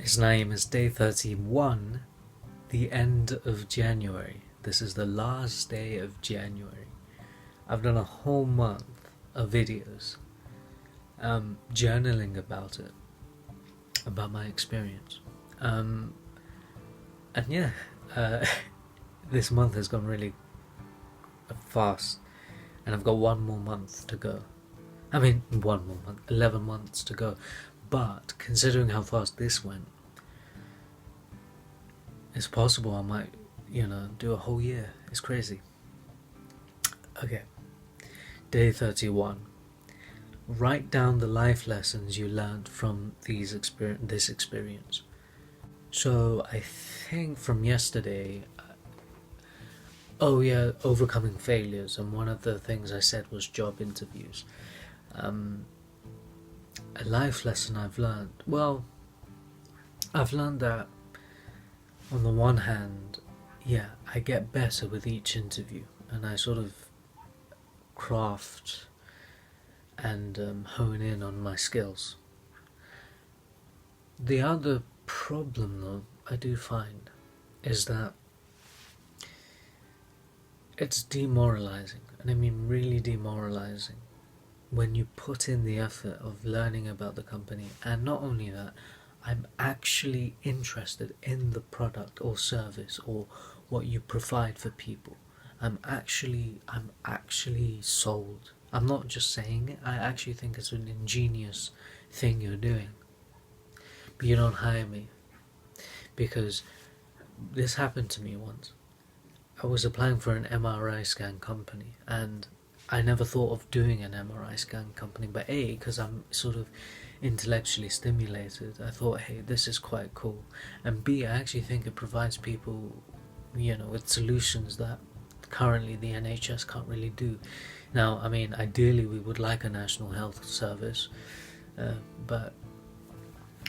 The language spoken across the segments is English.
It's Naeem. It's day 31, the end of January. This is the last day of January. I've done a whole month of videos journaling about it, about my experience. And yeah, uh, this month has gone really fast, and I've got one more month to go. I mean, one more month, 11 months to go. But considering how fast this went, it's possible I might, do a whole year. It's crazy. Okay, day 31. Write down the life lessons you learned from this experience. So I think from yesterday, overcoming failures, and one of the things I said was job interviews. A life lesson I've learned. Well, I've learned that on the one hand, I get better with each interview, and I sort of craft and hone in on my skills. The other problem, though, I do find, is that it's demoralizing, and I mean really demoralizing, when you put in the effort of learning about the company, and not only that, I'm actually interested in the product or service or what you provide for people. I'm actually sold. I'm not just saying it. I actually think it's an ingenious thing you're doing. But you don't hire me, because this happened to me once. I was applying for an MRI scan company, and I never thought of doing an MRI scan company, but A, because I'm sort of intellectually stimulated, I thought, hey, this is quite cool, and B, I actually think it provides people, with solutions that currently the NHS can't really do. Now, I mean, ideally we would like a national health service, but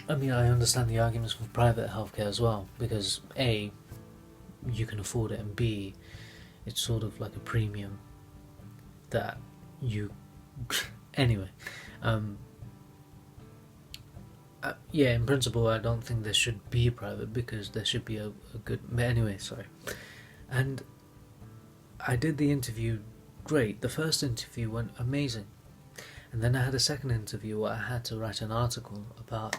I mean, I understand the arguments for private healthcare as well, because A, you can afford it, and B, it's sort of like a premium that you anyway. In principle, I don't think there should be private, because there should be a good. But anyway, sorry. And I did the interview great. The first interview went amazing, and then I had a second interview where I had to write an article about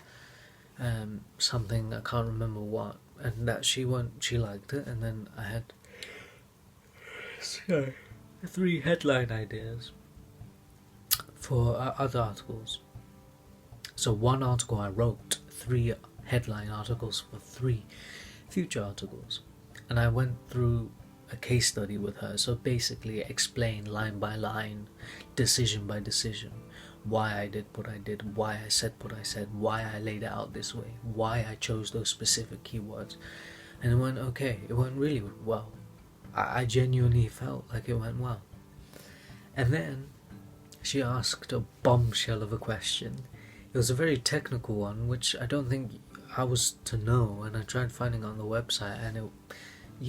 something, I can't remember what, and that she liked it, and then I had 3 headline ideas for other articles. So one article I wrote, 3 headline articles for 3 future articles, and I went through a case study with her. So basically explain line by line, decision by decision, why I did what I did, why I said what I said, why I laid it out this way, why I chose those specific keywords. And it went okay. It went really well. I genuinely felt like it went well. And then she asked a bombshell of a question. It was a very technical one, which I don't think I was to know, and I tried finding it on the website, and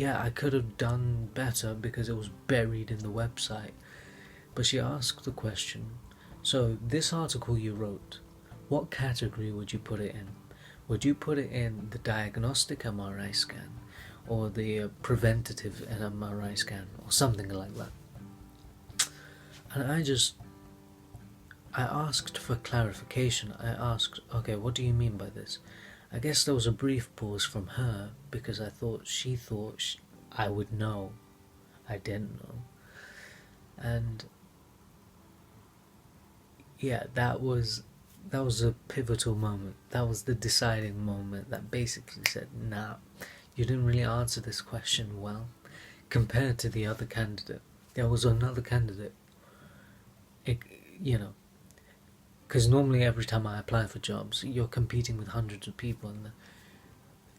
I could have done better because it was buried in the website. But she asked the question, so this article you wrote, what category would you put it in? Would you put it in the diagnostic MRI scan, or the preventative MRI scan, or something like that? And I asked for clarification. I asked, okay, what do you mean by this? I guess there was a brief pause from her, because I thought she thought I would know. I didn't know. And that was a pivotal moment. That was the deciding moment that basically said, nah, you didn't really answer this question well compared to the other candidate. There was another candidate, because normally every time I apply for jobs, you're competing with hundreds of people, and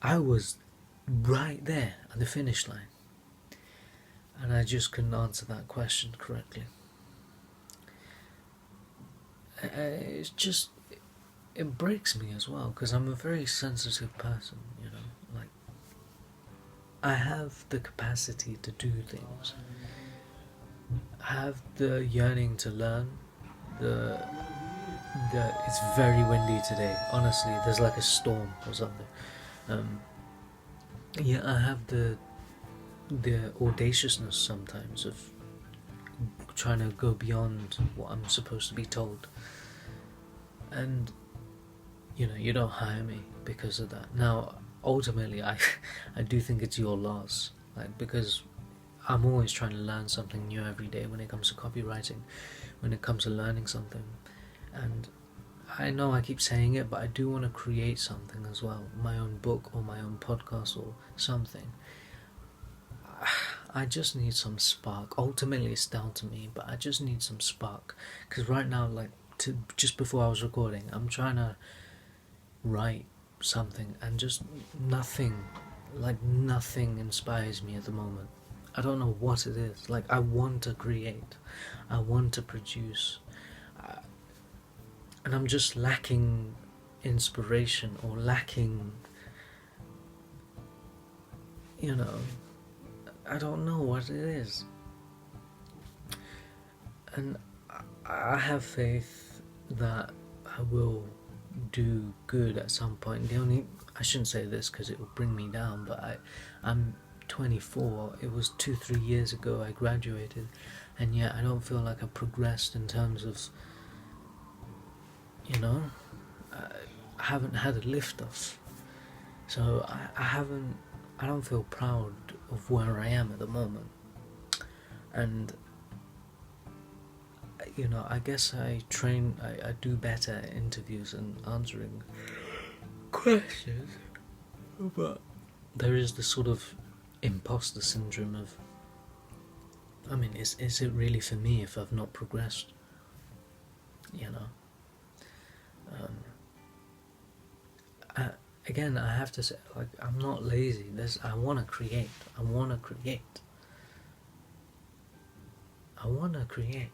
I was right there at the finish line, and I just couldn't answer that question correctly. It breaks me as well, because I'm a very sensitive person, like, I have the capacity to do things. I have the yearning to learn, the It's very windy today. Honestly, there's like a storm or something. Um, yeah, I have the audaciousness sometimes of trying to go beyond what I'm supposed to be told, and you don't hire me because of that. Now, ultimately, I I do think it's your loss, like, because I'm always trying to learn something new every day when it comes to copywriting, when it comes to learning something, and I know I keep saying it, but I do want to create something as well, my own book or my own podcast or something. I just need some spark. Ultimately, it's down to me, but I just need some spark. Because right now, just before I was recording, I'm trying to write something, and just nothing, nothing inspires me at the moment. I don't know what it is. Like, I want to create, I want to produce, and I'm just lacking inspiration, or lacking, I don't know what it is. And I have faith that I will do good at some point. I shouldn't say this because it will bring me down, but I'm 24. It was 2-3 years ago I graduated, and yet I don't feel like I progressed in terms of, I haven't had a lift off. So I don't feel proud of where I am at the moment. And I guess I do better at interviews and answering questions, but there is this sort of imposter syndrome of, I mean, is it really for me if I've not progressed? Again, I have to say, like, I'm not lazy. I want to create. I want to create.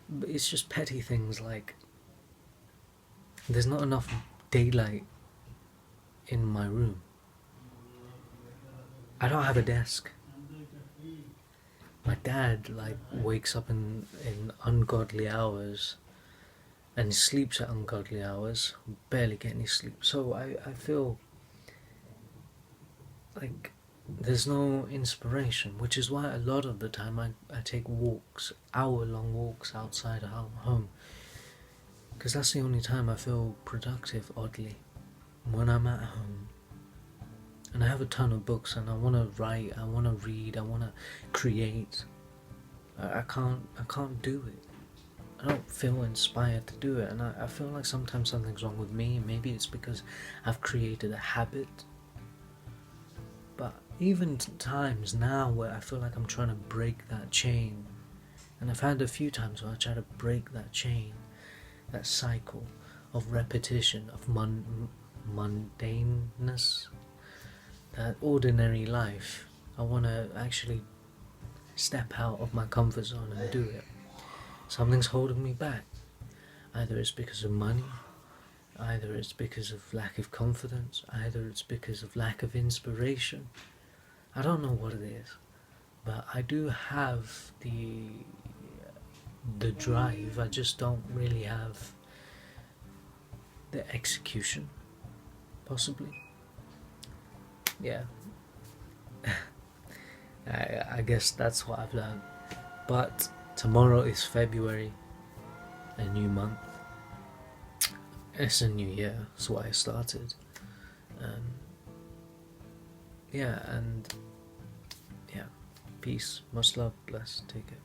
But it's just petty things like there's not enough daylight in my room. I don't have a desk. My dad wakes up in ungodly hours and sleeps at ungodly hours. Barely get any sleep. So I feel like there's no inspiration, which is why a lot of the time I take walks, hour-long walks outside our home, because that's the only time I feel productive, oddly, when I'm at home. And I have a ton of books, and I want to write, I want to read, I want to create. I can't do it. I don't feel inspired to do it, and I feel like sometimes something's wrong with me. Maybe it's because I've created a habit. But even times now where I feel like I'm trying to break that chain, and I've had a few times where I try to break that chain, that cycle of repetition, of mundaneness, that ordinary life. I want to actually step out of my comfort zone and do it. Something's holding me back. Either it's because of money, either it's because of lack of confidence, either it's because of lack of inspiration. I don't know what it is, but I do have the drive. I just don't really have the execution, possibly. Yeah. I guess that's what I've learned. But tomorrow is February, a new month. It's a new year. That's why I started. Yeah, and yeah, peace, much love, bless, take care.